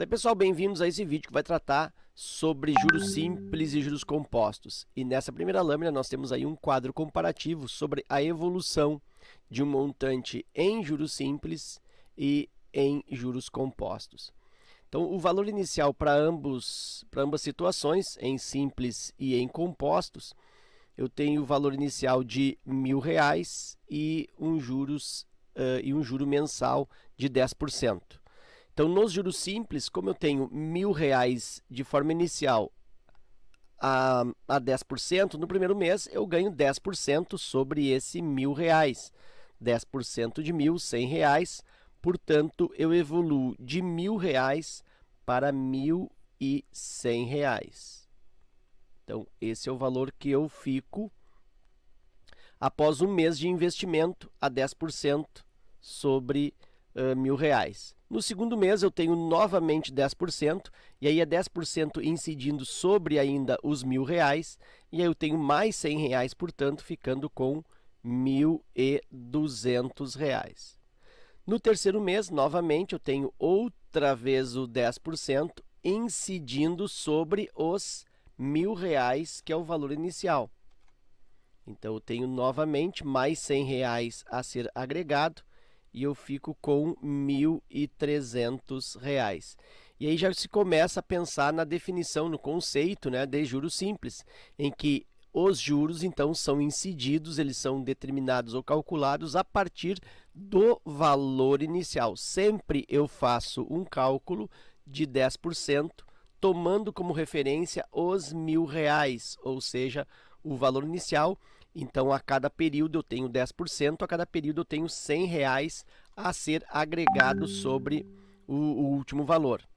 Daí, pessoal, bem-vindos a esse vídeo que vai tratar sobre juros simples e juros compostos. E nessa primeira lâmina nós temos aí um quadro comparativo sobre a evolução de um montante em juros simples e em juros compostos. Então, o valor inicial para ambas situações, em simples e em compostos, eu tenho o valor inicial de R$1.000 e um juro mensal de 10%. Então, nos juros simples, como eu tenho R$1.000 de forma inicial a 10%, no primeiro mês eu ganho 10% sobre esse R$1.000. 10% de R$1.000, R$100. Portanto, eu evoluo de R$1.000 para R$1.100. Então, esse é o valor que eu fico após um mês de investimento a 10% sobre R$1.000. No segundo mês, eu tenho novamente 10%, e aí é 10% incidindo sobre ainda os R$1.000, e aí eu tenho mais R$100, portanto, ficando com R$1.200. No terceiro mês, novamente, eu tenho outra vez o 10%, incidindo sobre os R$1.000, que é o valor inicial. Então, eu tenho novamente mais R$100 a ser agregado, e eu fico com R$1.300. E aí já se começa a pensar na definição, no conceito, né, de juros simples, em que os juros, então, são incididos, eles são determinados ou calculados a partir do valor inicial. Sempre eu faço um cálculo de 10%, tomando como referência os R$1.000, ou seja, o valor inicial. Então, a cada período eu tenho 10%, a cada período eu tenho R$100 a ser agregado sobre o último valor.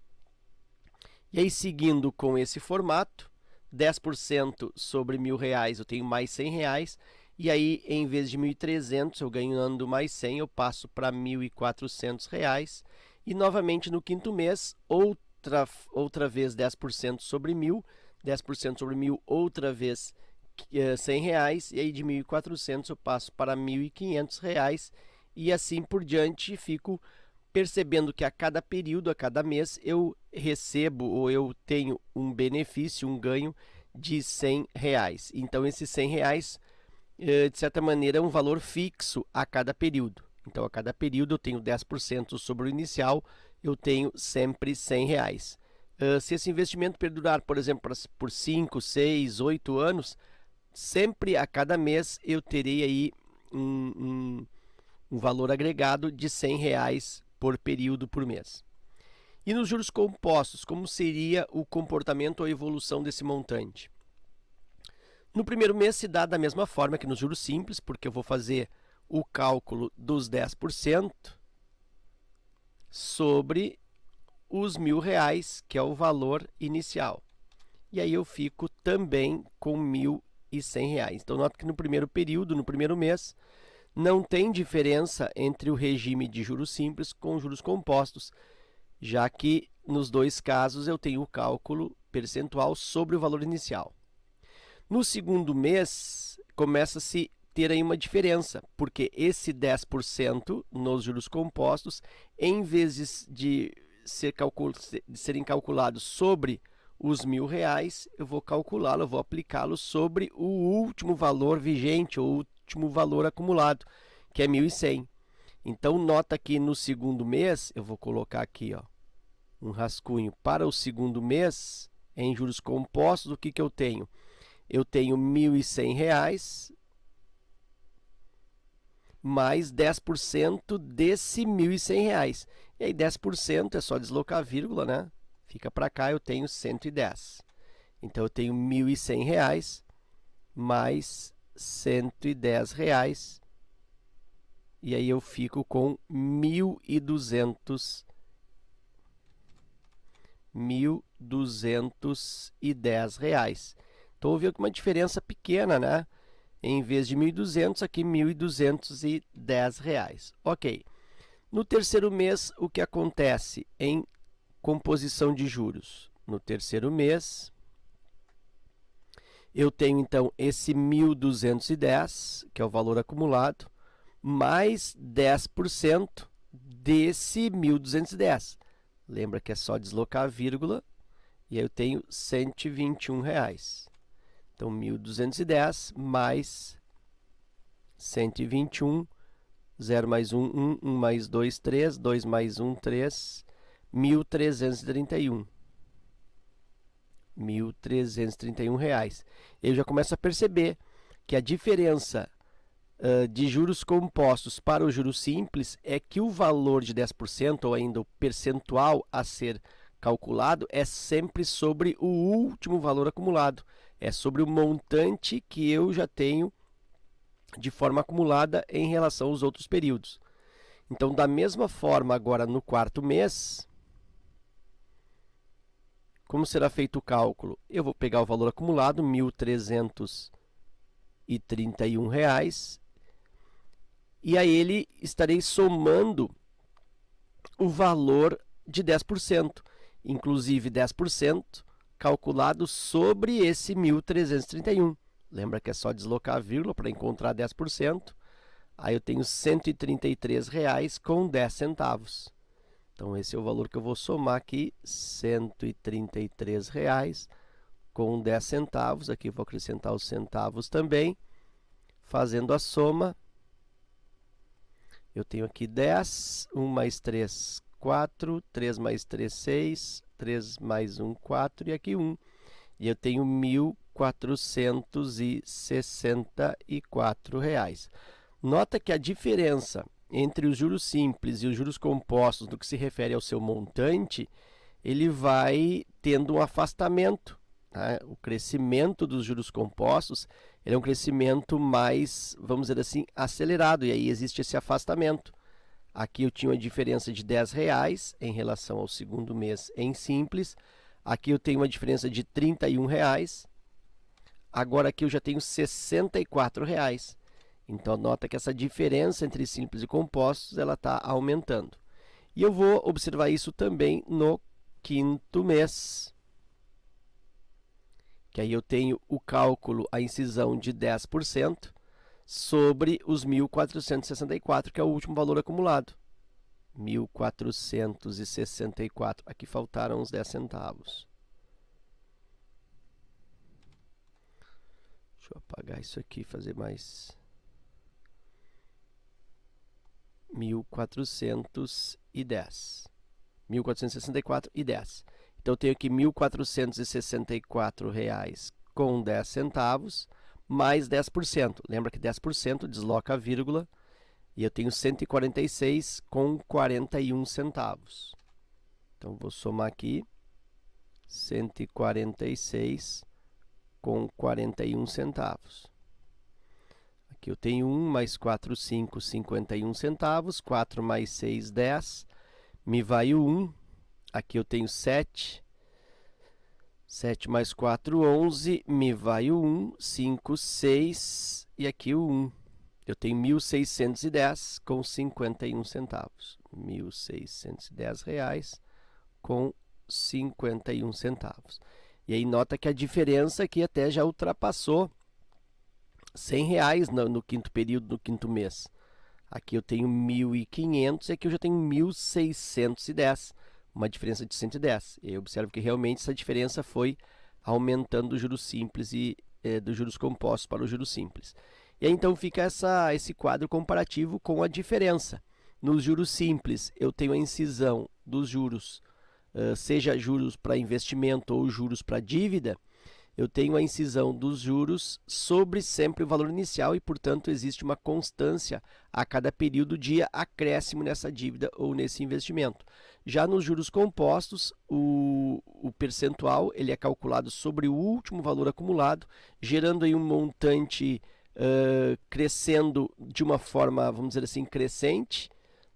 E aí, seguindo com esse formato, 10% sobre R$1.000 eu tenho mais R$100, e aí, em vez de 1.300, eu ganhando mais 100, eu passo para R$1.400. E, novamente, no quinto mês, outra vez 10% sobre 1.000, 10% sobre 1.000, outra vez R$100, e aí de 1.400 eu passo para R$1.500, e assim por diante. Fico percebendo que a cada período, a cada mês, eu recebo ou eu tenho um benefício, um ganho de R$100. Então, esses R$100, de certa maneira, é um valor fixo a cada período. Então, a cada período eu tenho 10% sobre o inicial, eu tenho sempre R$100. Se esse investimento perdurar, por exemplo, por 5, 6, 8 anos, sempre a cada mês eu terei aí um valor agregado de R$100 por período por mês. E nos juros compostos, como seria o comportamento ou a evolução desse montante? No primeiro mês se dá da mesma forma que nos juros simples, porque eu vou fazer o cálculo dos 10% sobre os R$1.000, que é o valor inicial. E aí eu fico também com R$1.100. Então, nota que no primeiro período, no primeiro mês, não tem diferença entre o regime de juros simples com juros compostos, já que nos dois casos eu tenho o cálculo percentual sobre o valor inicial. No segundo mês, começa a se ter aí uma diferença, porque esse 10% nos juros compostos, em vez de serem calculados sobre os R$1.000, eu vou calculá-lo, eu vou aplicá-lo sobre o último valor vigente, ou último valor acumulado, que é 1.100. Então, nota que no segundo mês, eu vou colocar aqui, ó, um rascunho para o segundo mês, em juros compostos, o que eu tenho? Eu tenho R$1.100 mais 10% desse R$1.100. E aí, 10% é só deslocar a vírgula, né? Fica para cá, eu tenho 110. Então, eu tenho R$1.100 mais R$110, e aí eu fico com R$1.210. Então, houve uma diferença pequena, né? Em vez de 1.200, aqui R$1.210. Ok. No terceiro mês, o que acontece em composição de juros? No terceiro mês, eu tenho, então, esse 1.210, que é o valor acumulado, mais 10% desse 1.210. Lembra que é só deslocar a vírgula. E aí eu tenho R$ 121. Então, 1.210 mais 121, 0 mais 1, 1, 1 mais 2, 3, 2 mais 1, 3, 1.331. R$ 1.331. Eu já começo a perceber que a diferença de juros compostos para o juros simples é que o valor de 10%, ou ainda o percentual a ser calculado, é sempre sobre o último valor acumulado. É sobre o montante que eu já tenho de forma acumulada em relação aos outros períodos. Então, da mesma forma, agora no quarto mês, como será feito o cálculo? Eu vou pegar o valor acumulado, R$ 1.331, e a ele estarei somando o valor de 10%, inclusive 10% calculado sobre esse 1.331. Lembra que é só deslocar a vírgula para encontrar 10%. Aí eu tenho R$ 133,10. Então, esse é o valor que eu vou somar aqui, R$ 133,10. Aqui eu vou acrescentar os centavos também. Fazendo a soma, eu tenho aqui 10, 1 mais 3, 4, 3 mais 3, 6, 3 mais 1, 4, e aqui 1. E eu tenho R$ 1.464. Nota que a diferença entre os juros simples e os juros compostos, no que se refere ao seu montante, ele vai tendo um afastamento. Tá? O crescimento dos juros compostos ele é um crescimento mais, vamos dizer assim, acelerado, e aí existe esse afastamento. Aqui eu tinha uma diferença de R$10 em relação ao segundo mês em simples. Aqui eu tenho uma diferença de R$ 31. Agora aqui eu já tenho R$ 64. Então, nota que essa diferença entre simples e compostos ela está aumentando. E eu vou observar isso também no quinto mês. Que aí eu tenho o cálculo, a incisão de 10% sobre os 1.464, que é o último valor acumulado. 1.464. Aqui faltaram uns 10 centavos. Deixa eu apagar isso aqui e fazer mais. 1.410. 1.464,10. Então, eu tenho aqui R$ 1.464 com 10 centavos, mais 10%. Lembra que 10% desloca a vírgula, e eu tenho 146 com 41 centavos. Então, vou somar aqui 146 com 41 centavos. Aqui eu tenho 1 mais 4, 5, 51 centavos. 4 mais 6, 10. Me vai o 1. Aqui eu tenho 7. 7 mais 4, 11. Me vai o 1. 5, 6. E aqui o 1. Eu tenho 1.610 com 51 centavos. R$ 1.610 com 51 centavos. E aí nota que a diferença aqui até já ultrapassou R$ 100 no quinto período, no quinto mês. Aqui eu tenho 1.500 e aqui eu já tenho 1.610, uma diferença de 110. E eu observo que realmente essa diferença foi aumentando dos juros simples e dos juros compostos para os juros simples. E aí então fica esse quadro comparativo com a diferença. Nos juros simples eu tenho a incisão dos juros, seja juros para investimento ou juros para dívida, eu tenho a incisão dos juros sobre sempre o valor inicial e, portanto, existe uma constância a cada período de acréscimo nessa dívida ou nesse investimento. Já nos juros compostos, o percentual ele é calculado sobre o último valor acumulado, gerando aí um montante crescendo de uma forma, vamos dizer assim, crescente,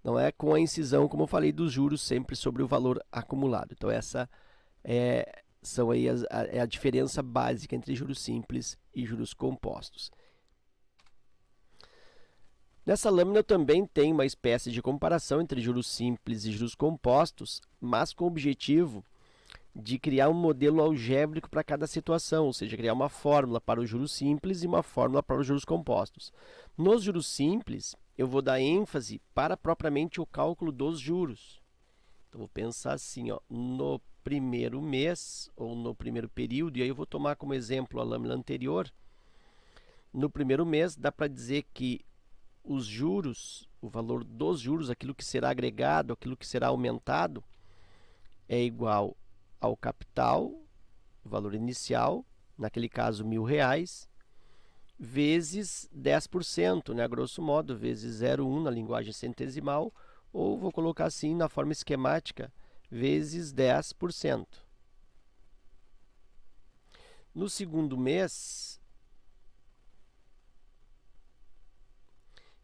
não é? Com a incisão, como eu falei, dos juros sempre sobre o valor acumulado. Então, essa são aí a diferença básica entre juros simples e juros compostos. Nessa lâmina eu também tenho uma espécie de comparação entre juros simples e juros compostos, mas com o objetivo de criar um modelo algébrico para cada situação, ou seja, criar uma fórmula para os juros simples e uma fórmula para os juros compostos. Nos juros simples, eu vou dar ênfase para propriamente o cálculo dos juros. Então, vou pensar assim, ó, no primeiro mês ou no primeiro período, e aí eu vou tomar como exemplo a lâmina anterior. No primeiro mês, dá para dizer que os juros, o valor dos juros, aquilo que será agregado, aquilo que será aumentado, é igual ao capital, o valor inicial, naquele caso R$ 1.000, vezes 10%, né, grosso modo, vezes 0,1 na linguagem centesimal, ou vou colocar assim na forma esquemática, vezes 10%. No segundo mês,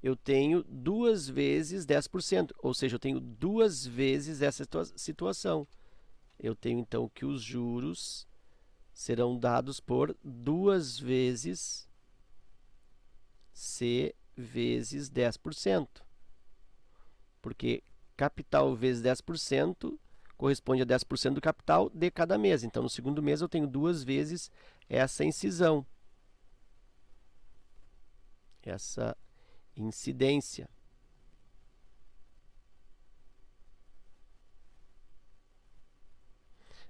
eu tenho 2 vezes 10%, ou seja, eu tenho 2 vezes essa situação. Eu tenho, então, que os juros serão dados por 2 vezes C vezes 10%. Porque capital vezes 10% corresponde a 10% do capital de cada mês. Então, no segundo mês, eu tenho 2 vezes essa incisão, essa incidência.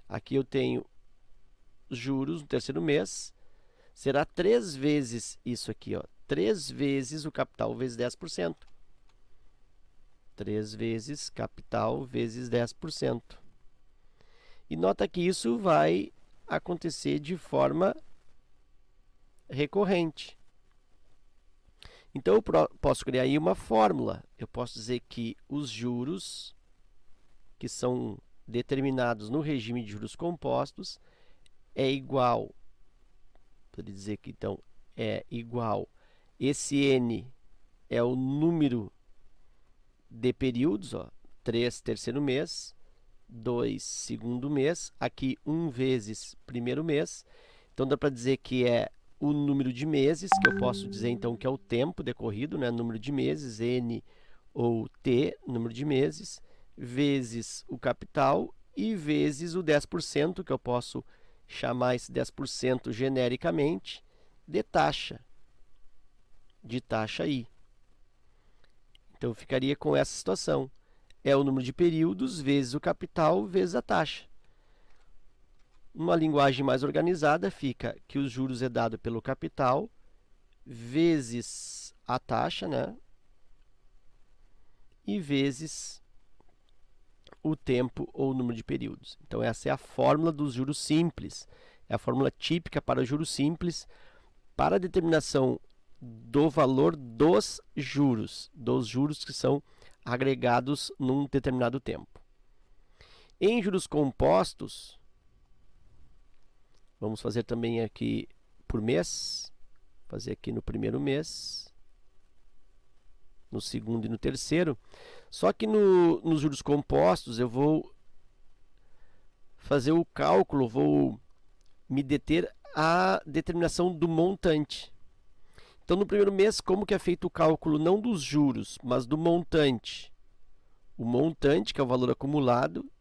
Aqui eu tenho juros no terceiro mês, será 3 vezes isso aqui, ó, 3 vezes o capital vezes 10%. 3 vezes capital vezes 10%. E nota que isso vai acontecer de forma recorrente. Então, eu posso criar aí uma fórmula. Eu posso dizer que os juros que são determinados no regime de juros compostos é igual, poderia dizer que então é igual, esse n é o número de períodos, ó, 3 terceiro mês, 2 segundo mês, aqui 1 vezes primeiro mês. Então, dá para dizer que é o número de meses, que eu posso dizer então que é o tempo decorrido, né? Número de meses, n ou t, número de meses, vezes o capital e vezes o 10%, que eu posso chamar esse 10% genericamente de taxa I. Então, eu ficaria com essa situação. É o número de períodos vezes o capital vezes a taxa. Uma linguagem mais organizada fica que os juros é dado pelo capital vezes a taxa, né? E vezes o tempo ou o número de períodos. Então, essa é a fórmula dos juros simples. É a fórmula típica para juros simples, para a determinação do valor dos juros que são agregados num determinado tempo. Em juros compostos, vamos fazer também aqui por mês, fazer aqui no primeiro mês, no segundo e no terceiro. Só que nos juros compostos eu vou fazer o cálculo, vou me deter à determinação do montante. Então, no primeiro mês, como que é feito o cálculo não dos juros, mas do montante? O montante, que é o valor acumulado,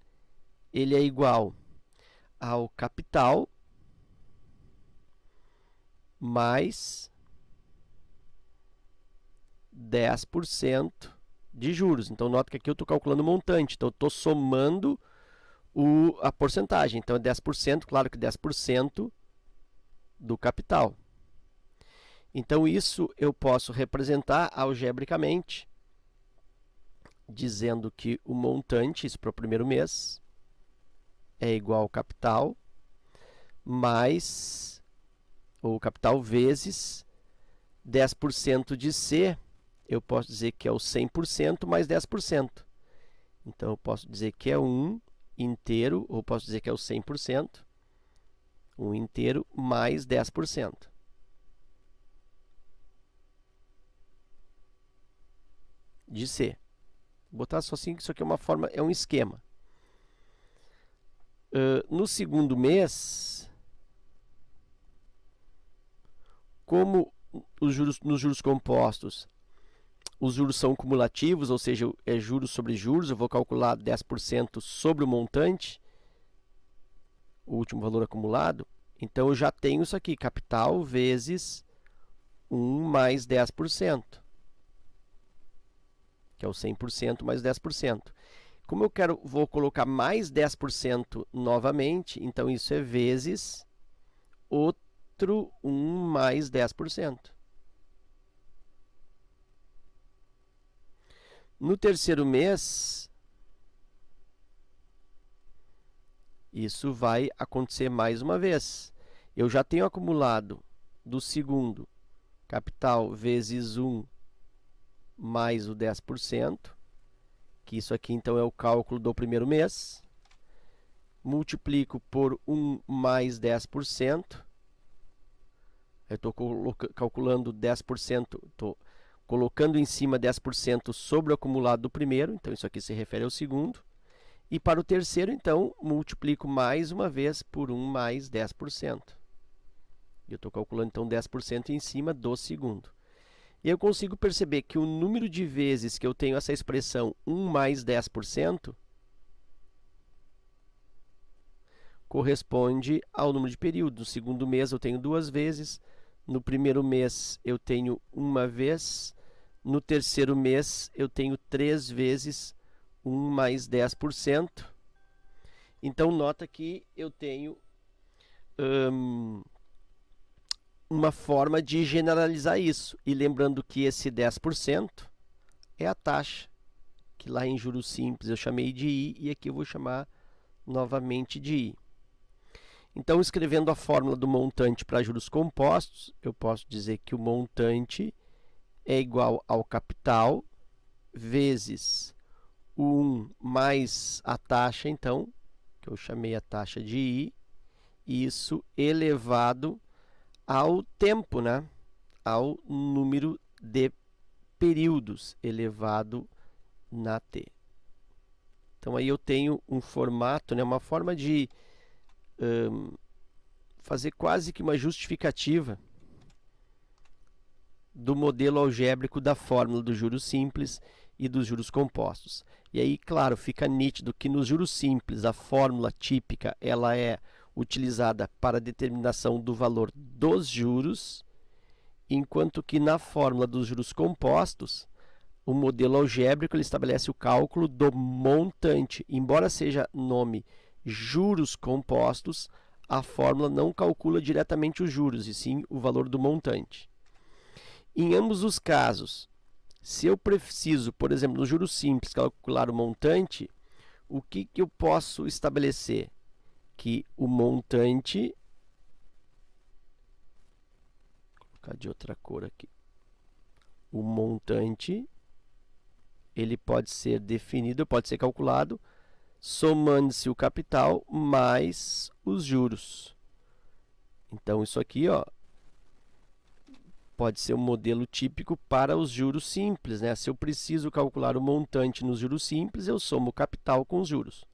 ele é igual ao capital mais 10% de juros. Então, nota que aqui eu estou calculando o montante. Então, eu estou somando a porcentagem. Então, é 10%, claro que 10% do capital. Então, isso eu posso representar algebricamente, dizendo que o montante, isso para o primeiro mês, é igual ao capital mais, ou capital vezes 10% de C, eu posso dizer que é o 100% mais 10%. Então, eu posso dizer que é 1 inteiro, ou posso dizer que é o 100%, 1 inteiro mais 10%. De C. Vou botar só assim, que isso aqui é uma forma, é um esquema. No segundo mês, como nos juros compostos, os juros são cumulativos, ou seja, é juros sobre juros, eu vou calcular 10% sobre o montante, o último valor acumulado. Então, eu já tenho isso aqui, capital vezes 1 mais 10%, que é o 100% mais 10%. Como eu vou colocar mais 10% novamente, então isso é vezes outro 1 mais 10%. No terceiro mês, isso vai acontecer mais uma vez. Eu já tenho acumulado do segundo capital vezes 1 mais o 10%, que isso aqui então é o cálculo do primeiro mês. Multiplico por 1 mais 10%. Eu estou calculando 10%, estou colocando em cima 10% sobre o acumulado do primeiro, então isso aqui se refere ao segundo. E para o terceiro, então, multiplico mais uma vez por 1 mais 10%. Eu estou calculando, então, 10% em cima do segundo. E eu consigo perceber que o número de vezes que eu tenho essa expressão 1 mais 10% corresponde ao número de períodos. No segundo mês eu tenho 2 vezes, no primeiro mês eu tenho 1 vez, no terceiro mês eu tenho 3 vezes 1 mais 10%. Então, nota que eu tenho uma forma de generalizar isso. E lembrando que esse 10% é a taxa, que lá em juros simples eu chamei de I, e aqui eu vou chamar novamente de I. Então, escrevendo a fórmula do montante para juros compostos, eu posso dizer que o montante é igual ao capital vezes o 1 mais a taxa, então, que eu chamei a taxa de I, isso elevado ao tempo, né? Ao número de períodos elevado na T. Então, aí eu tenho um formato, né? Uma forma de fazer quase que uma justificativa do modelo algébrico da fórmula dos juros simples e dos juros compostos. E aí, claro, fica nítido que nos juros simples a fórmula típica ela é utilizada para a determinação do valor dos juros, enquanto que na fórmula dos juros compostos, o modelo algébrico ele estabelece o cálculo do montante. Embora seja nome juros compostos, a fórmula não calcula diretamente os juros, e sim o valor do montante. Em ambos os casos, se eu preciso, por exemplo, no juros simples, calcular o montante, o que eu posso estabelecer? Que o montante, vou colocar de outra cor aqui, o montante, ele pode ser definido, pode ser calculado, somando-se o capital mais os juros. Então, isso aqui, ó, pode ser um modelo típico para os juros simples, né? Se eu preciso calcular o montante nos juros simples, eu somo o capital com os juros.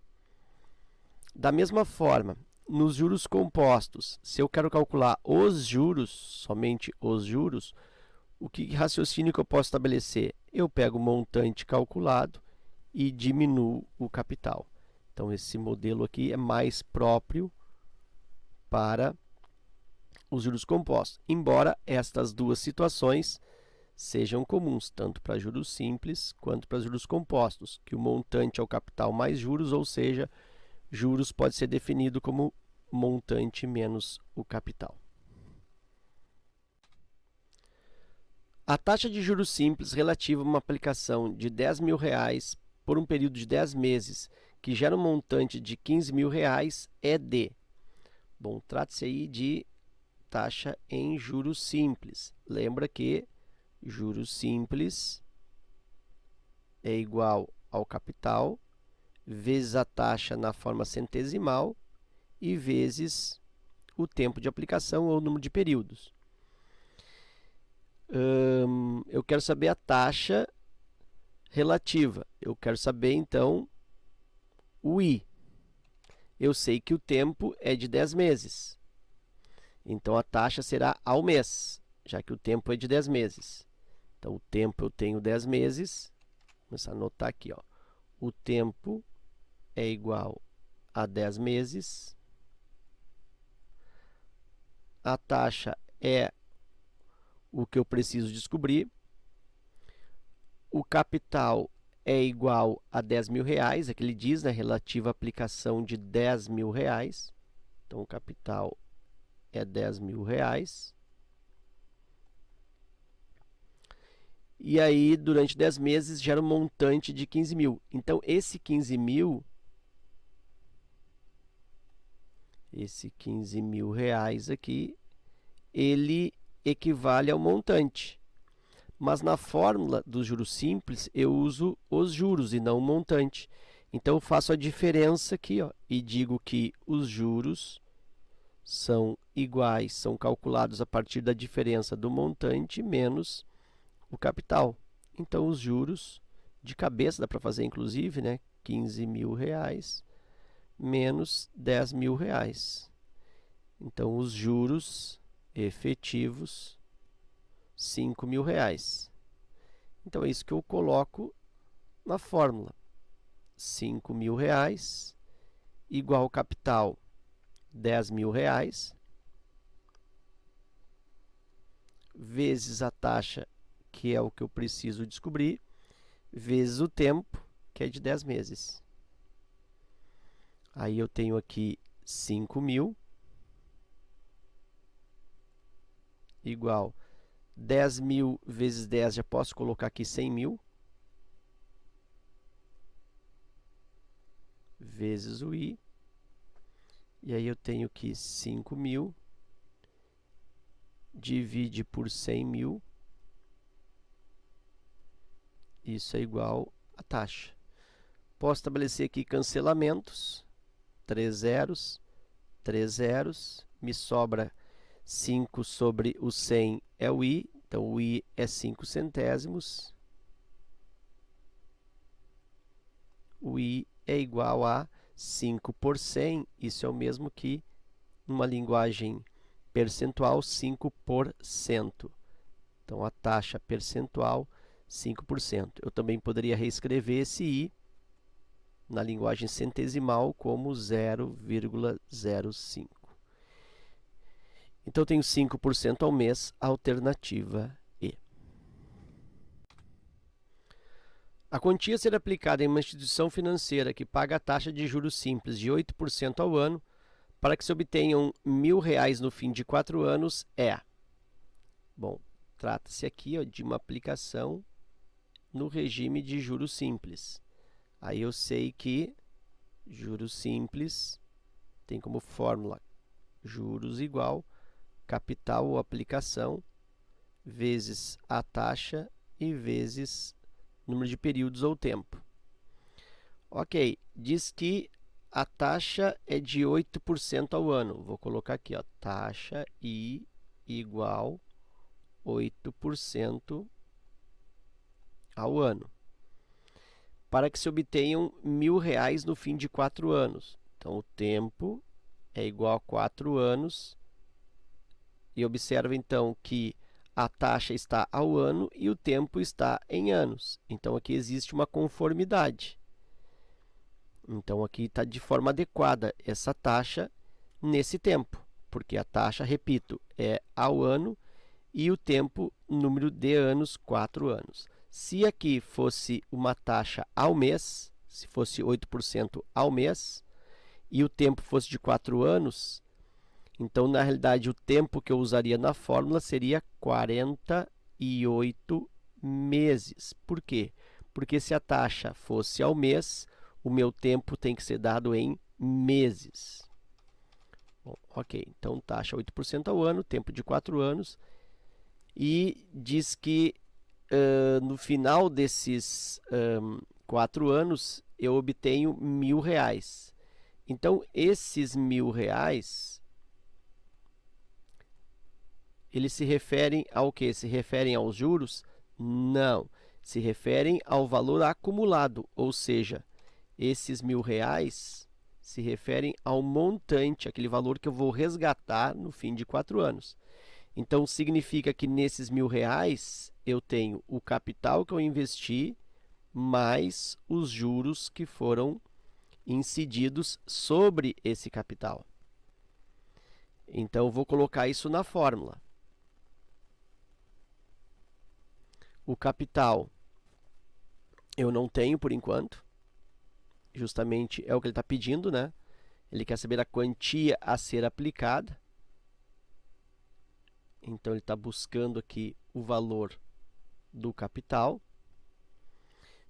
Da mesma forma, nos juros compostos, se eu quero calcular os juros, somente os juros, o que raciocínio que eu posso estabelecer? Eu pego o montante calculado e diminuo o capital. Então, esse modelo aqui é mais próprio para os juros compostos, embora estas duas situações sejam comuns, tanto para juros simples quanto para juros compostos, que o montante é o capital mais juros, ou seja, juros pode ser definido como montante menos o capital. A taxa de juros simples relativa a uma aplicação de R$10.000 por um período de 10 meses, que gera um montante de R$15.000, é de... Bom, trata-se aí de taxa em juros simples. Lembra que juros simples é igual ao capital vezes a taxa na forma centesimal e vezes o tempo de aplicação ou o número de períodos. Eu quero saber a taxa relativa. Eu quero saber, então, o I. Eu sei que o tempo é de 10 meses. Então, a taxa será ao mês, já que o tempo é de 10 meses. Então, o tempo eu tenho 10 meses. Vou começar a anotar aqui, ó. O tempo é igual a 10 meses. A taxa é o que eu preciso descobrir. O capital é igual a 10 mil reais, é que ele diz, né, relativa à aplicação de 10 mil reais. Então, o capital é 10 mil reais. E aí, durante 10 meses, gera um montante de 15 mil. Então, esse 15 mil reais aqui, ele equivale ao montante. Mas na fórmula dos juros simples, eu uso os juros e não o montante. Então, eu faço a diferença aqui, ó, e digo que os juros são iguais, são calculados a partir da diferença do montante menos o capital. Então, os juros, de cabeça, dá para fazer inclusive, né? 15 mil reais menos 10 mil reais. Então, os juros efetivos, 5 mil reais. Então, é isso que eu coloco na fórmula. 5 mil reais igual ao capital 10 mil reais vezes a taxa, que é o que eu preciso descobrir, vezes o tempo, que é de 10 meses. Aí eu tenho aqui 5 mil igual 10 mil vezes 10, já posso colocar aqui 100 mil, vezes o I. E aí eu tenho que 5 mil divide por 100 mil. Isso é igual a taxa. Posso estabelecer aqui cancelamentos. 3 zeros. Me sobra 5 sobre o 100 é o I. Então, o I é 5 centésimos. O I é igual a 5 por 100. Isso é o mesmo que, numa linguagem percentual, 5%. Então, a taxa percentual, 5%. Eu também poderia reescrever esse I na linguagem centesimal como 0,05. Então, eu tenho 5% ao mês, alternativa E. A quantia a ser aplicada em uma instituição financeira que paga a taxa de juros simples de 8% ao ano para que se obtenham R$ 1.000 no fim de 4 anos é... Bom, trata-se aqui, ó, de uma aplicação no regime de juros simples. Aí eu sei que juros simples tem como fórmula juros igual capital ou aplicação vezes a taxa e vezes número de períodos ou tempo. Ok, diz que a taxa é de 8% ao ano. Vou colocar aqui, ó, taxa I igual 8% ao ano. Para que se obtenham R$ 1.000 no fim de 4 anos. Então, o tempo é igual a 4 anos. E observa, então, que a taxa está ao ano e o tempo está em anos. Então, aqui existe uma conformidade. Então, aqui está de forma adequada essa taxa nesse tempo, porque a taxa, repito, é ao ano e o tempo, número de anos, 4 anos. Se aqui fosse uma taxa ao mês, se fosse 8% ao mês, e o tempo fosse de 4 anos, então, na realidade, o tempo que eu usaria na fórmula seria 48 meses. Por quê? Porque se a taxa fosse ao mês, o meu tempo tem que ser dado em meses. Bom, ok, então taxa 8% ao ano, tempo de 4 anos, e diz que no final desses 4 anos eu obtenho R$ 1.000. Então, esses R$ 1.000, eles se referem ao quê? Se referem aos juros? Não, se referem ao valor acumulado, ou seja, esses R$ 1.000 se referem ao montante, aquele valor que eu vou resgatar no fim de 4 anos. Então, significa que nesses R$ 1.000 eu tenho o capital que eu investi mais os juros que foram incididos sobre esse capital. Então, eu vou colocar isso na fórmula. O capital Eu não tenho por enquanto. Justamente é o que ele está pedindo, né? Ele quer saber a quantia a ser aplicada. Então, ele está buscando aqui o valor do capital,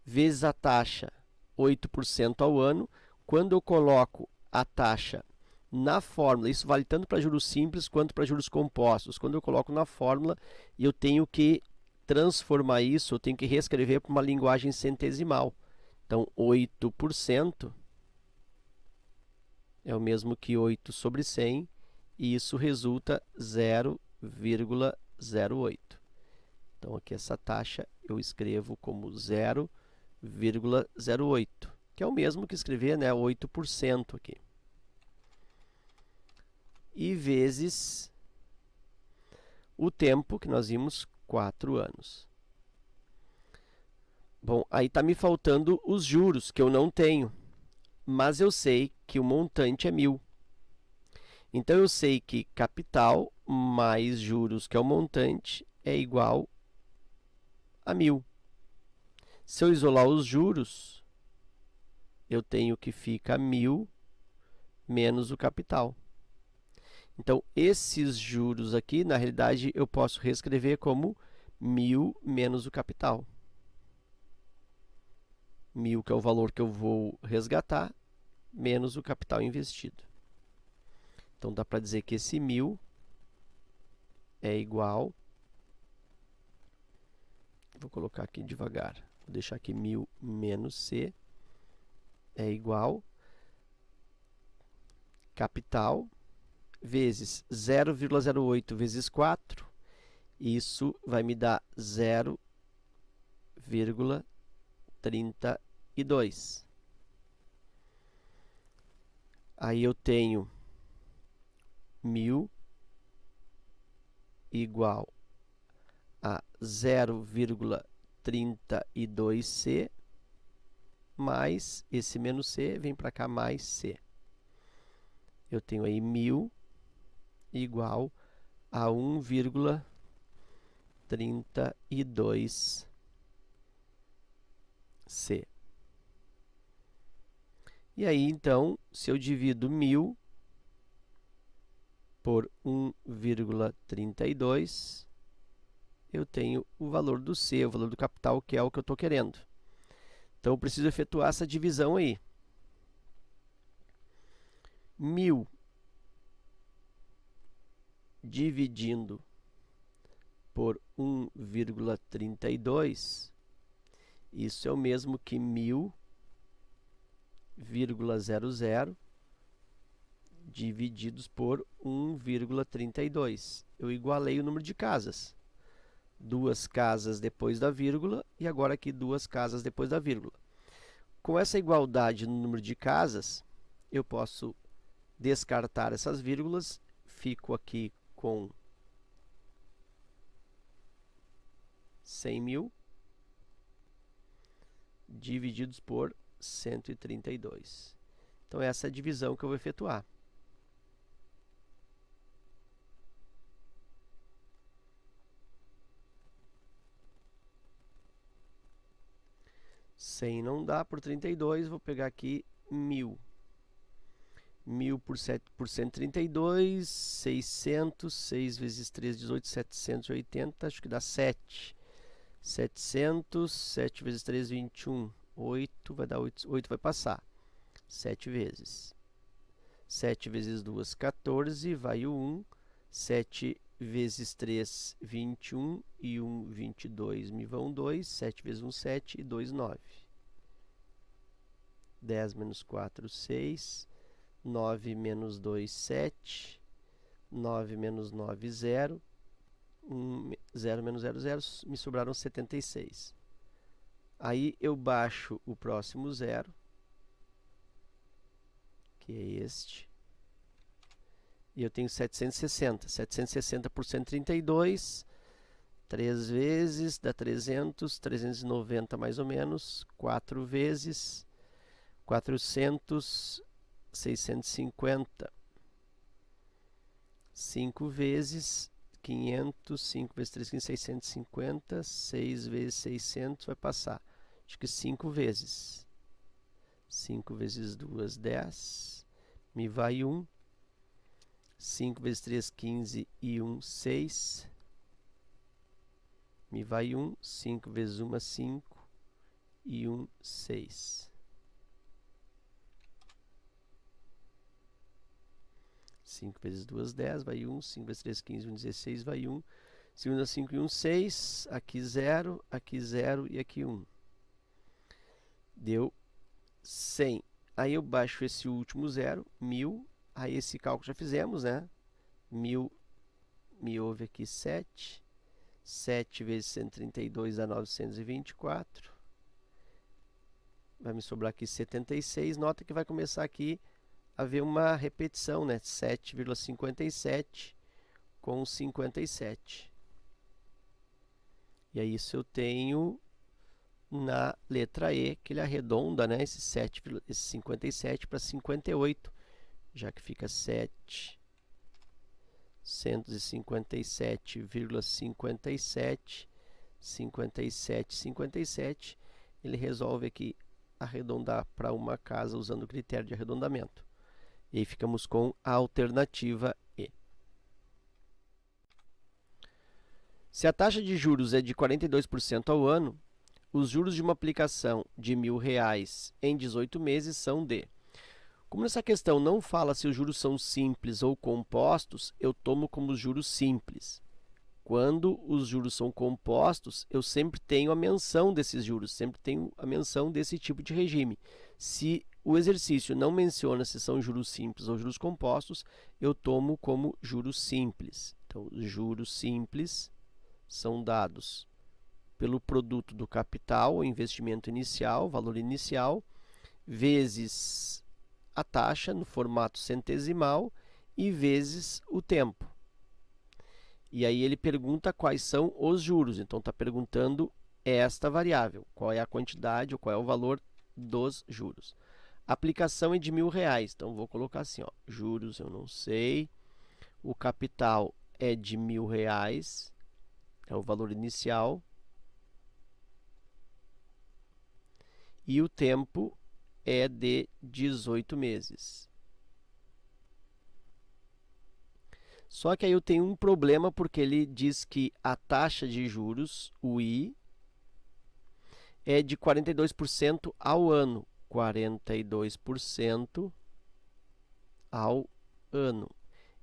vezes a taxa 8% ao ano. Quando eu coloco a taxa na fórmula, isso vale tanto para juros simples quanto para juros compostos. Quando eu coloco na fórmula, eu tenho que transformar isso, eu tenho que reescrever para uma linguagem centesimal. Então, 8% é o mesmo que 8 sobre 100, e isso resulta 0,08. Então, aqui essa taxa eu escrevo como 0,08, que é o mesmo que escrever, né, 8% aqui. E vezes o tempo, que nós vimos, 4 anos. Bom, aí está me faltando os juros, que eu não tenho, mas eu sei que o montante é 1.000. Então, eu sei que capital mais juros, que é o montante, é igual a 1.000. Se eu isolar os juros, eu tenho que fica 1.000 menos o capital. Então, esses juros aqui, na realidade, eu posso reescrever como 1.000 menos o capital. 1.000, que é o valor que eu vou resgatar, menos o capital investido. Então, dá para dizer que esse 1.000 é igual... Vou colocar aqui devagar. Vou deixar aqui 1.000 menos C é igual capital vezes 0,08 vezes 4. Isso vai me dar 0,32. Aí eu tenho 1.000 igual a 0,32C mais esse menos C, vem para cá mais C. Eu tenho aí 1.000 igual a 1,32C. E aí, então, se eu divido 1.000 por 1,32, eu tenho o valor do C, o valor do capital, que é o que eu estou querendo. Então, eu preciso efetuar essa divisão aí. 1.000 dividindo por 1,32, isso é o mesmo que 1.000,00 divididos por 1,32. Eu igualei o número de casas. 2 casas depois da vírgula e agora aqui 2 casas depois da vírgula. Com essa igualdade no número de casas, eu posso descartar essas vírgulas. Fico aqui com 100.000 divididos por 132. Então, essa é a divisão que eu vou efetuar. Cem não dá, por 32, vou pegar aqui 1.000. 1.000 por 132, 600, 6 vezes 3, 18, 780, acho que dá 7. 700, 7 vezes 3, 21, 8, vai dar 8, 8 vai passar. 7 vezes. 7 vezes 2, 14, vai o 1. 7 vezes 3, 21, e 1, 22, me vão 2. 7 vezes 1, 7, e 2, 9. 10 menos 4, 6. 9 menos 2, 7. 9 menos 9, 0. 0 menos 0, 0. Me sobraram 76. Aí eu baixo o próximo zero, que é este. E eu tenho 760. 760 por 132, 3 vezes, dá 300, 390 mais ou menos, 4 vezes, 400, 650. 5 vezes, 500, 5 vezes 3, 650, 6 vezes 600, vai passar. acho que 5 vezes. 5 vezes 2, 10. Me vai 1. 5 vezes 3, 15 e 1, 6. Me vai 1. 5 vezes 1, 5 e 1, 6. 5 vezes 2, 10, vai 1. 5 vezes 3, 15, 1, 16, vai 1. 5 5 e 1, 6. Aqui 0 e aqui 1. Deu 100. Aí eu baixo esse último zero, 1000. Aí esse cálculo já fizemos, né? 1000 me houve aqui 7. 7 vezes 132 dá 924. Vai me sobrar aqui 76. Nota que vai começar aqui a haver uma repetição, né? 7,57 com 57. E aí isso eu tenho na letra E, que ele arredonda, né, esse 57 para 58, já que fica 757,57, 57, 57. Ele resolve aqui arredondar para uma casa usando o critério de arredondamento. E aí ficamos com a alternativa E. Se a taxa de juros é de 42% ao ano, os juros de uma aplicação de R$1.000 em 18 meses são de... Como nessa questão não fala se os juros são simples ou compostos, eu tomo como juros simples. Quando os juros são compostos, eu sempre tenho a menção desses juros, sempre tenho a menção desse tipo de regime. Se o exercício não menciona se são juros simples ou juros compostos, eu tomo como juros simples. Então, os juros simples são dados pelo produto do capital, o investimento inicial, valor inicial, vezes a taxa no formato centesimal e vezes o tempo. E aí ele pergunta quais são os juros. Então, está perguntando esta variável, qual é a quantidade ou qual é o valor dos juros. A aplicação é de R$1.000. Então, vou colocar assim, ó, juros eu não sei. O capital é de R$1.000, é o valor inicial. E o tempo é de 18 meses. Só que aí eu tenho um problema, porque ele diz que a taxa de juros, o I, é de 42% ao ano. 42% ao ano.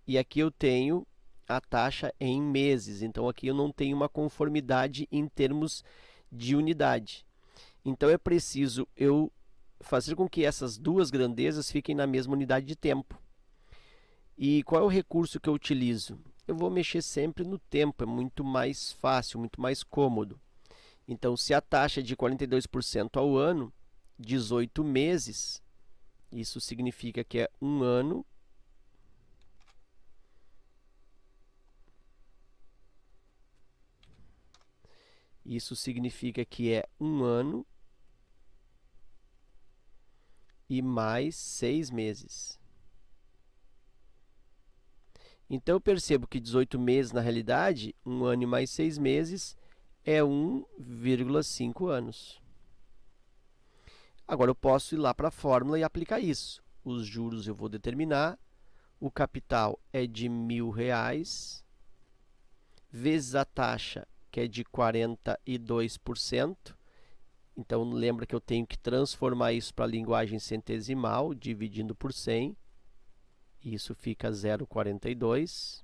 E aqui eu tenho a taxa em meses. Então, aqui eu não tenho uma conformidade em termos de unidade. Então, é preciso eu fazer com que essas duas grandezas fiquem na mesma unidade de tempo. E qual é o recurso que eu utilizo? Eu vou mexer sempre no tempo, é muito mais fácil, muito mais cômodo. Então, se a taxa é de 42% ao ano, 18 meses, isso significa que é um ano. Isso significa que é um ano e mais 6 meses. Então, eu percebo que 18 meses, na realidade, um ano e mais 6 meses, é 1,5 anos. Agora, eu posso ir lá para a fórmula e aplicar isso. Os juros eu vou determinar. O capital é de R$1.000, vezes a taxa, que é de 42%. Então, lembra que eu tenho que transformar isso para a linguagem centesimal, dividindo por 100. Isso fica 0,42.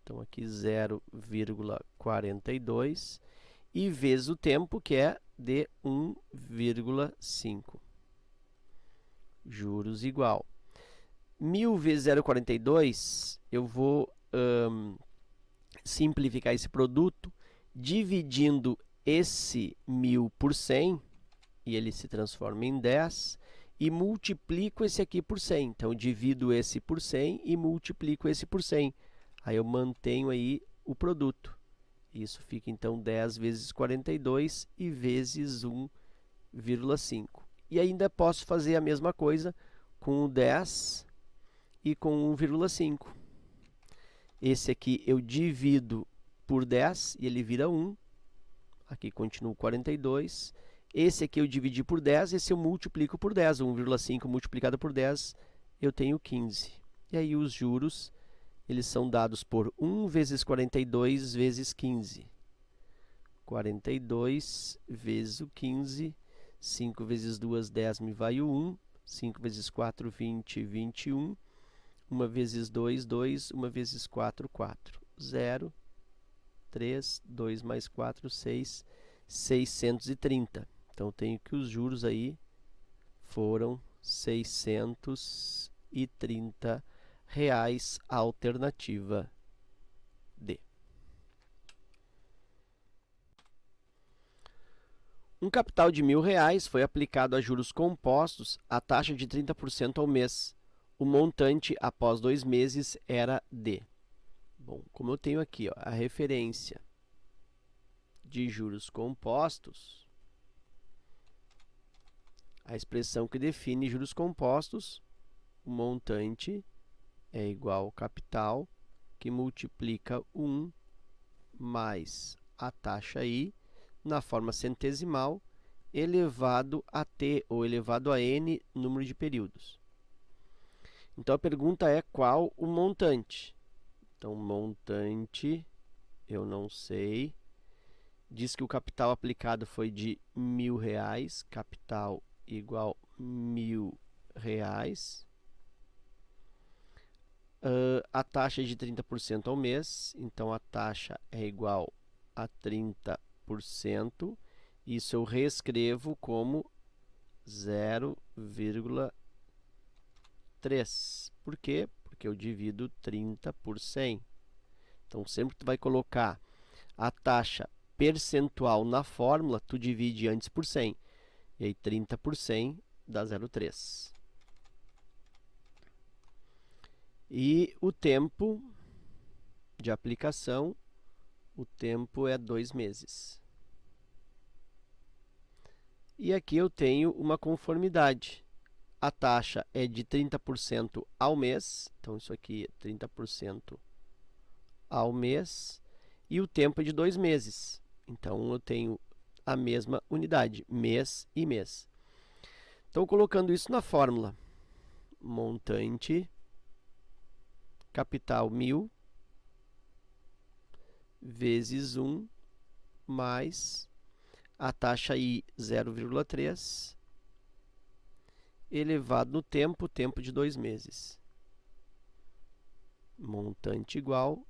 Então, aqui 0,42. E vezes o tempo, que é de 1,5. Juros igual. 1.000 vezes 0,42, eu vou simplificar esse produto, dividindo esse 1.000 por 100, e ele se transforma em 10, e multiplico esse aqui por 100. Então, divido esse por 100 e multiplico esse por 100. Aí, eu mantenho aí o produto. Isso fica, então, 10 vezes 42 e vezes 1,5. E ainda posso fazer a mesma coisa com o 10 e com 1,5. Esse aqui eu divido por 10 e ele vira 1. aqui continua 42. Esse aqui eu dividi por 10, esse eu multiplico por 10. 1,5 multiplicado por 10, eu tenho 15. E aí os juros, eles são dados por 1 vezes 42 vezes 15. 42 vezes o 15, 5 vezes 2, 10, me vai o 1. 5 vezes 4, 20, 21. 1 vezes 2, 2. 1 vezes 4, 4. 0, 3, 2 mais 4, 6, 630. Então, tenho que os juros aí foram R$630, a alternativa D. Um capital de R$1.000 foi aplicado a juros compostos à taxa de 30% ao mês. O montante após 2 meses era D. Bom, como eu tenho aqui a referência de juros compostos, a expressão que define juros compostos, o montante é igual ao capital, que multiplica 1 mais a taxa I, na forma centesimal, elevado a t, ou elevado a n, número de períodos. Então, a pergunta é qual o montante? Então, montante, eu não sei. Diz que o capital aplicado foi de R$1.000, capital igual R$1.000. A taxa é de 30% ao mês, então a taxa é igual a 30%. Isso eu reescrevo como 0,3. Por quê? Porque eu divido 30 por 100. Então, sempre que tu vai colocar a taxa percentual na fórmula, tu divide antes por 100. E aí, 30 por 100 dá 0,3. E o tempo de aplicação, o tempo é 2 meses. E aqui eu tenho uma conformidade. A taxa é de 30% ao mês, então isso aqui é 30% ao mês, e o tempo é de 2 meses. Então, eu tenho a mesma unidade, mês e mês. Então, colocando isso na fórmula, montante, capital 1.000, vezes 1, mais a taxa I, 0,3, elevado no tempo, tempo de 2 meses. Montante igual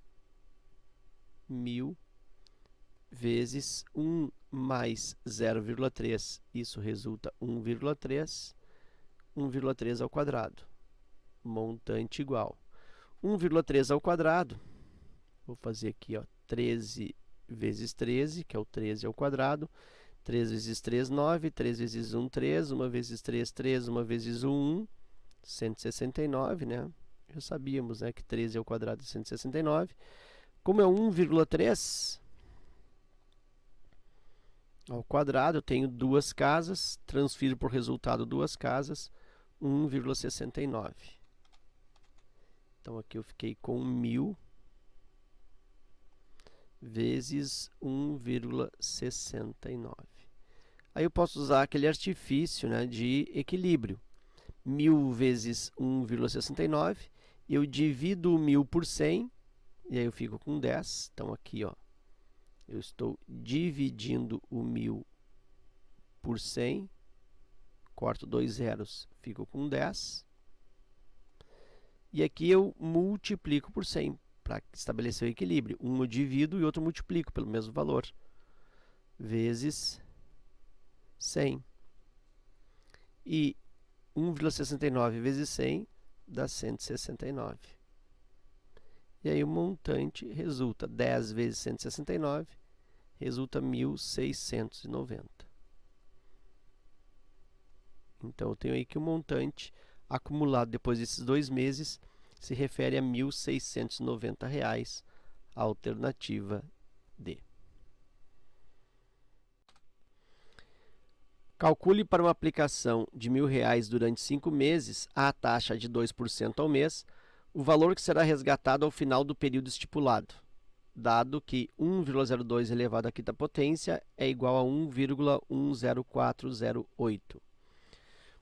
1.000 vezes 1 mais 0,3. Isso resulta 1,3. 1,3 ao quadrado. Montante igual 1,3 ao quadrado. Vou fazer aqui, 13 vezes 13, que é o 13 ao quadrado. 3 vezes 3, 9. 3 vezes 1, 3. 1 vezes 3, 3. 1 vezes 1, 1. 169, né? Já sabíamos, né, que 13 ao quadrado é 169. Como é 1,3 ao quadrado, eu tenho 2 casas, transfiro por resultado 2 casas, 1,69. Então, aqui eu fiquei com 1.000 vezes 1,69. Aí eu posso usar aquele artifício, né, de equilíbrio. 1.000 vezes 1,69, eu divido o 1.000 por 100, e aí eu fico com 10. Então, aqui, eu estou dividindo o 1.000 por 100, corto 2 zeros, fico com 10. E aqui eu multiplico por 100, para estabelecer o equilíbrio. Um eu divido e outro multiplico pelo mesmo valor, vezes 100. E 1,69 vezes 100 dá 169. E aí o montante resulta 10 vezes 169, resulta 1.690. Então, eu tenho aí que o montante acumulado depois desses 2 meses se refere a R$ 1.690, a alternativa D. Calcule para uma aplicação de R$ 1.000 durante 5 meses, à taxa de 2% ao mês, o valor que será resgatado ao final do período estipulado. dado que 1,02 elevado à quinta potência é igual a 1,10408.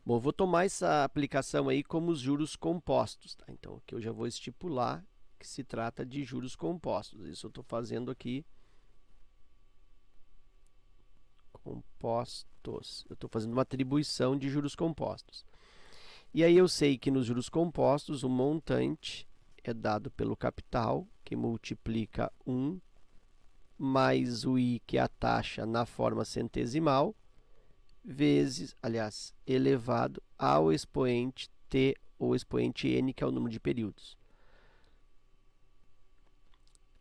Bom, vou tomar essa aplicação aí como os juros compostos, tá? Então, aqui eu já vou estipular que se trata de juros compostos. Isso eu estou fazendo aqui. Compostos. Eu estou fazendo uma atribuição de juros compostos. E aí eu sei que nos juros compostos o montante é dado pelo capital, que multiplica 1, mais o I, que é a taxa na forma centesimal, vezes, aliás, elevado ao expoente t ou expoente n, que é o número de períodos.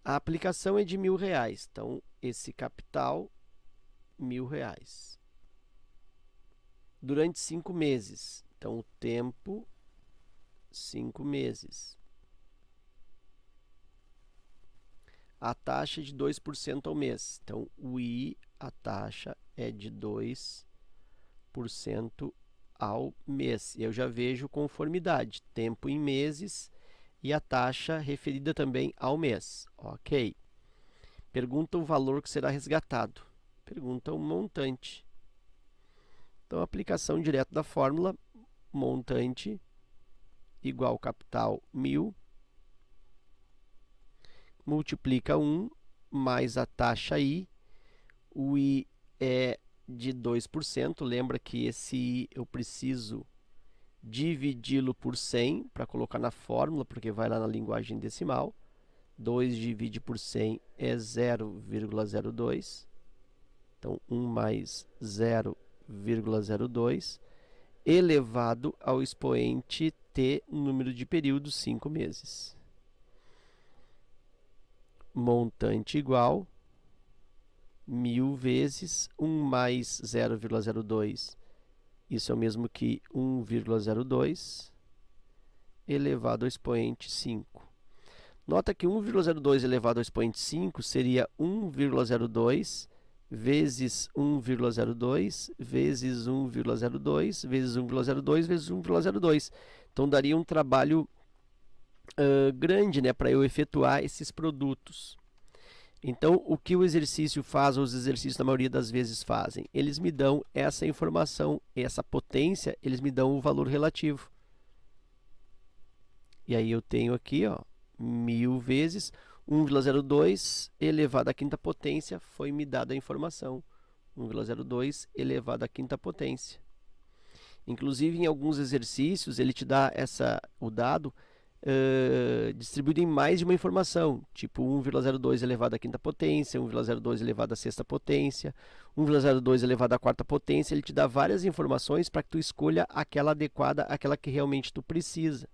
A aplicação é de R$ 1.000, então esse capital, R$ 1.000. Durante 5 meses, então o tempo, 5 meses. A taxa é de 2% ao mês, então o I, a taxa é de 2% ao mês. E eu já vejo conformidade, tempo em meses e a taxa referida também ao mês. Ok. Pergunta o valor que será resgatado. Pergunta o montante. Então, aplicação direta da fórmula, montante igual capital 1.000, multiplica 1 mais a taxa I. O I é de 2%, lembra que esse I eu preciso dividi-lo por 100 para colocar na fórmula, porque vai lá na linguagem decimal. 2 divide por 100 é 0,02. Então, 1 mais 0,02 elevado ao expoente t, número de períodos, 5 meses. Montante igual 1.000 vezes 1 mais 0,02. Isso é o mesmo que 1,02 elevado ao expoente 5. Nota que 1,02 elevado ao expoente 5 seria 1,02 vezes 1,02 vezes 1,02 vezes 1,02 vezes 1,02. Então, daria um trabalho grande, né, para eu efetuar esses produtos. Então, o que o exercício faz, ou os exercícios na maioria das vezes fazem? Eles me dão essa informação, essa potência, eles me dão o valor relativo. E aí eu tenho aqui, ó, 1.000 vezes 1,02 elevado à quinta potência, foi me dada a informação. 1,02 elevado à quinta potência. Inclusive, em alguns exercícios, ele te dá o dado distribuído em mais de uma informação, tipo 1,02 elevado à quinta potência, 1,02 elevado à sexta potência, 1,02 elevado à quarta potência. Ele te dá várias informações para que tu escolha aquela adequada, aquela que realmente tu precisa.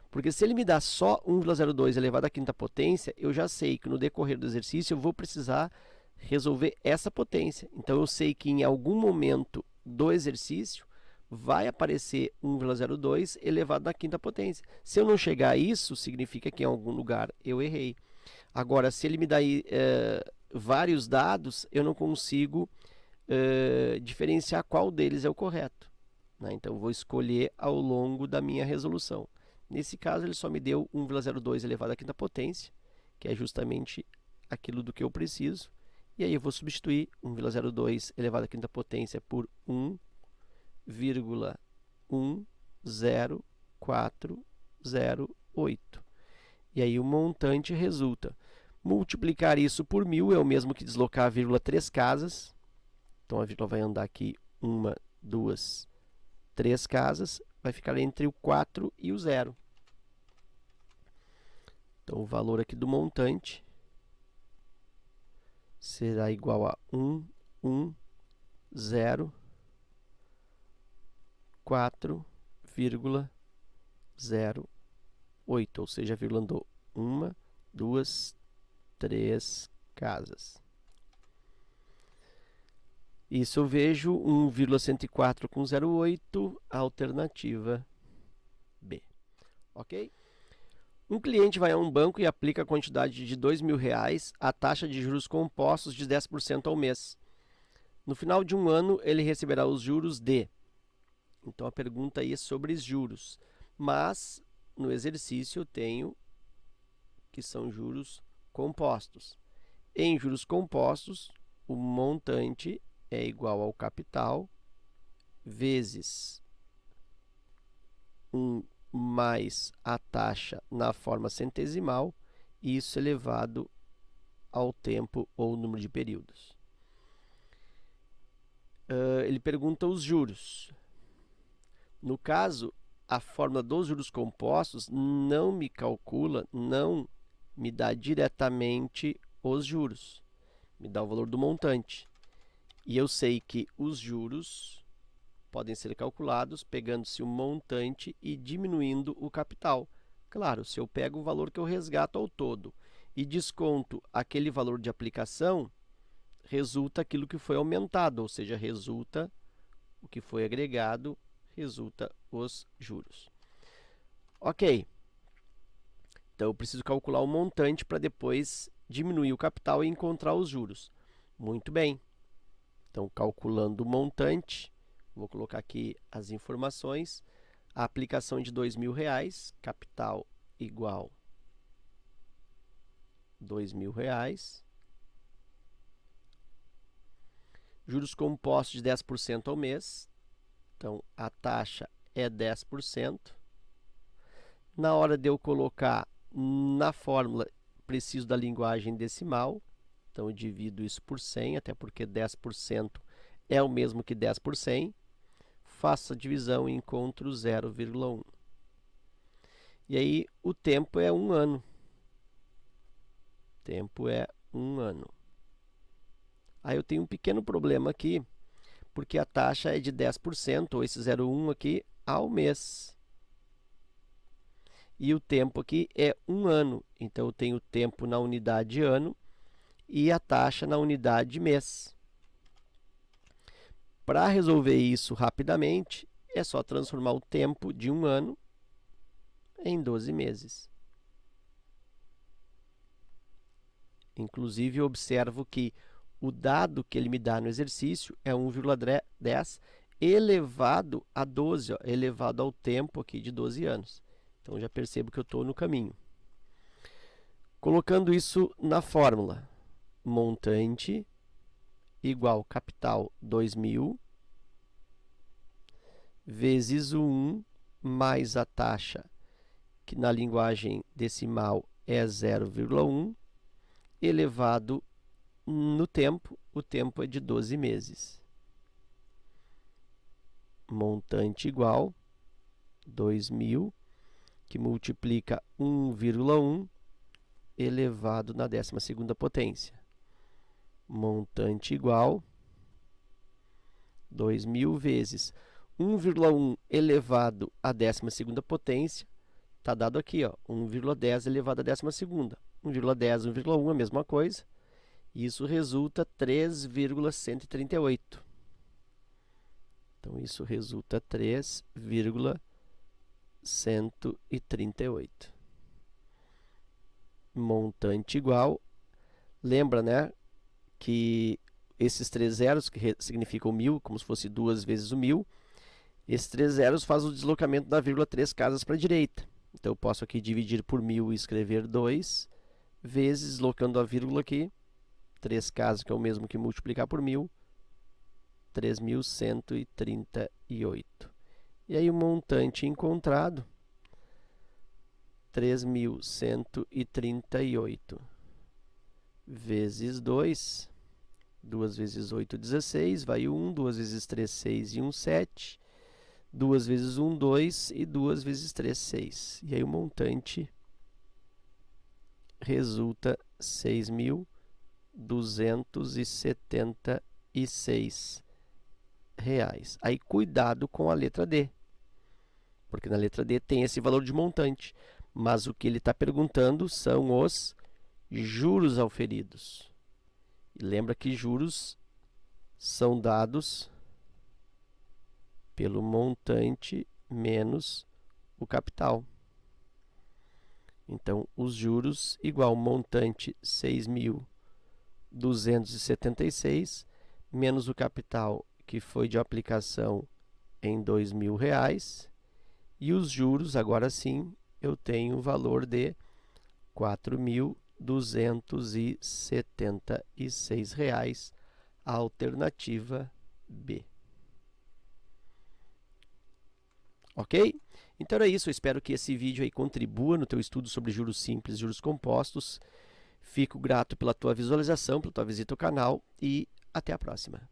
Porque se ele me dá só 1,02 elevado à quinta potência, eu já sei que no decorrer do exercício eu vou precisar resolver essa potência. Então, eu sei que em algum momento do exercício vai aparecer 1,02 elevado à quinta potência. Se eu não chegar a isso, significa que em algum lugar eu errei. Agora, se ele me dá vários dados, eu não consigo diferenciar qual deles é o correto, né? Então, eu vou escolher ao longo da minha resolução. Nesse caso, ele só me deu 1,02 elevado à quinta potência, que é justamente aquilo do que eu preciso. E aí eu vou substituir 1,02 elevado à quinta potência por 1,10408. E aí o montante resulta. Multiplicar isso por 1.000 é o mesmo que deslocar a vírgula 3 casas. Então, a vírgula vai andar aqui 1, 2, 3 casas. Vai ficar entre o 4 e o 0. Então, o valor aqui do montante será igual a 1,104,08, ou seja, a vírgula andou 1, 2, 3 casas. Isso eu vejo 1,104,08, alternativa B. Ok? Um cliente vai a um banco e aplica a quantidade de R$2.000 a taxa de juros compostos de 10% ao mês. No final de um ano, ele receberá os juros de... Então, a pergunta aí é sobre juros. Mas, no exercício, eu tenho que são juros compostos. Em juros compostos, o montante é igual ao capital vezes 1 mais a taxa na forma centesimal, e isso elevado ao tempo ou número de períodos. Ele pergunta os juros. No caso, a fórmula dos juros compostos não me calcula, não me dá diretamente os juros, me dá o valor do montante. E eu sei que os juros podem ser calculados pegando-se o montante e diminuindo o capital. Claro, se eu pego o valor que eu resgato ao todo e desconto aquele valor de aplicação, resulta aquilo que foi aumentado, ou seja, resulta o que foi agregado, resulta os juros. Ok. Então, eu preciso calcular o montante para depois diminuir o capital e encontrar os juros. Muito bem. Então, calculando o montante, vou colocar aqui as informações. A aplicação de R$2.000, capital igual R$2.000. Juros compostos de 10% ao mês. Então, a taxa é 10%. Na hora de eu colocar na fórmula, preciso da linguagem decimal. Então, eu divido isso por 100, até porque 10% é o mesmo que 10 por 100. Faço a divisão e encontro 0,1. E aí, o tempo é 1 ano. Tempo é 1 ano. Aí eu tenho um pequeno problema aqui, porque a taxa é de 10%, ou esse 0,1 aqui, ao mês. E o tempo aqui é 1 ano. Então, eu tenho o tempo na unidade ano e a taxa na unidade mês. Para resolver isso rapidamente, é só transformar o tempo de 1 ano em 12 meses. Inclusive, eu observo que o dado que ele me dá no exercício é 1,10 elevado a 12, ó, elevado ao tempo aqui de 12 anos. Então, já percebo que eu estou no caminho. Colocando isso na fórmula, montante igual capital 2.000 vezes o 1 mais a taxa, que na linguagem decimal é 0,1, elevado no tempo, o tempo é de 12 meses. Montante igual 2.000, que multiplica 1,1 elevado na 12ª potência. Montante igual 2.000 vezes 1,1 elevado à 12ª potência, está dado aqui, ó, 1,10 elevado à 12ª. 1,10, 1,1, a mesma coisa. Isso resulta 3,138. Então, isso resulta 3,138. Montante igual. Lembra, né, que esses 3 zeros, que significam 1.000, como se fosse 2 vezes o 1.000, esses 3 zeros fazem o deslocamento da vírgula 3 casas para a direita. Então, eu posso aqui dividir por 1.000 e escrever 2, vezes, deslocando a vírgula aqui, 3 casas, que é o mesmo que multiplicar por 1.000, 3.138. E aí, o montante encontrado, 3.138 vezes 2, 2 vezes 8, 16, vai 1, 2 vezes 3, 6 e 1, 7, 2 vezes 1, 2 e 2 vezes 3, 6. E aí o montante resulta 6.276 reais. Aí cuidado com a letra D, porque na letra D tem esse valor de montante, mas o que ele está perguntando são os juros auferidos. E lembra que juros são dados pelo montante menos o capital. Então, os juros igual montante 6.276 menos o capital que foi de aplicação em R$2.000, e os juros, agora sim, eu tenho o valor de R$ 4.200. R$ 276, alternativa B. Ok? Então é isso, eu espero que esse vídeo aí contribua no teu estudo sobre juros simples e juros compostos. Fico grato pela tua visualização, pela tua visita ao canal e até a próxima.